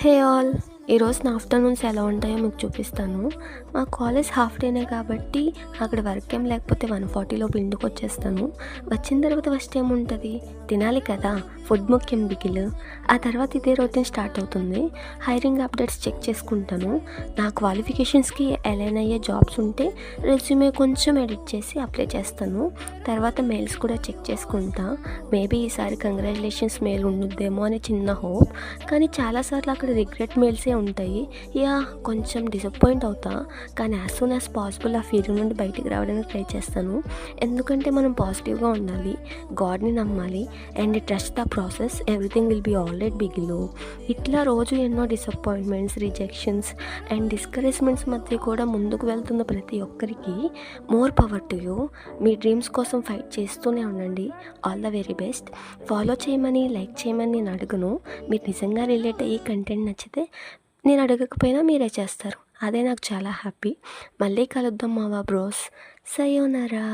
Hey all! ఈరోజు నా afternoons ఎలా ఉంటాయో మీకు చూపిస్తాను. మా కాలేజ్ హాఫ్ డేనే కాబట్టి అక్కడ వర్క్ ఏం లేకపోతే 1:40 లోపు ఇంటికొచ్చేస్తాను. వచ్చిన తర్వాత ఫస్ట్ ఏముంటది? తినాలి కదా! ఫుడ్ ముఖ్యం బిగిలు. ఆ తర్వాత ఇదే రొటీన్ స్టార్ట్ అవుతుంది. హైరింగ్ అప్డేట్స్ చెక్ చేసుకుంటాను. నా క్వాలిఫికేషన్స్‌కి అలైన్ అయ్యే జాబ్స్ ఉంటే రెజ్యూమే కొంచెం ఎడిట్ చేసి అప్లై చేస్తాను. తర్వాత మెయిల్స్ కూడా చెక్ చేసుకుంటా. మేబీ ఈసారి కంగ్రాచ్యులేషన్స్ మెయిల్ ఉండుద్దేమో అని చిన్న హోప్. కానీ చాలాసార్లు అక్కడ రిగ్రెట్ మెయిల్సే ఉంటాయి. కొంచెం డిసప్పాయింట్ అవుతా. కానీ యాజ్ సూన్ యాజ్ పాసిబుల్ ఆ ఫీలింగ్ నుండి బయటికి రావడానికి ట్రై చేస్తాను. ఎందుకంటే మనం పాజిటివ్గా ఉండాలి, గాడ్ని నమ్మాలి and trust the process, everything will be all right బిగిలో. ఇట్లా రోజు ఎన్నో డిసప్పాయింట్మెంట్స్, రిజెక్షన్స్ అండ్ డిస్కరేజ్మెంట్స్ మధ్య కూడా ముందుకు వెళ్తున్న ప్రతి ఒక్కరికి more power to you. Me dreams కోసం ఫైట్ చేస్తూనే ఉండండి. All the very best. Follow చేయమని, లైక్ చేయమని నేను అడగను. మీరు నిజంగా రిలేట్ అయ్యి కంటెంట్ నచ్చితే నేను అడగకపోయినా మీరే చేస్తారు. అదే నాకు చాలా హ్యాపీ. మళ్ళీ కలుద్దాం మావా బ్రోస్. సయోనరా.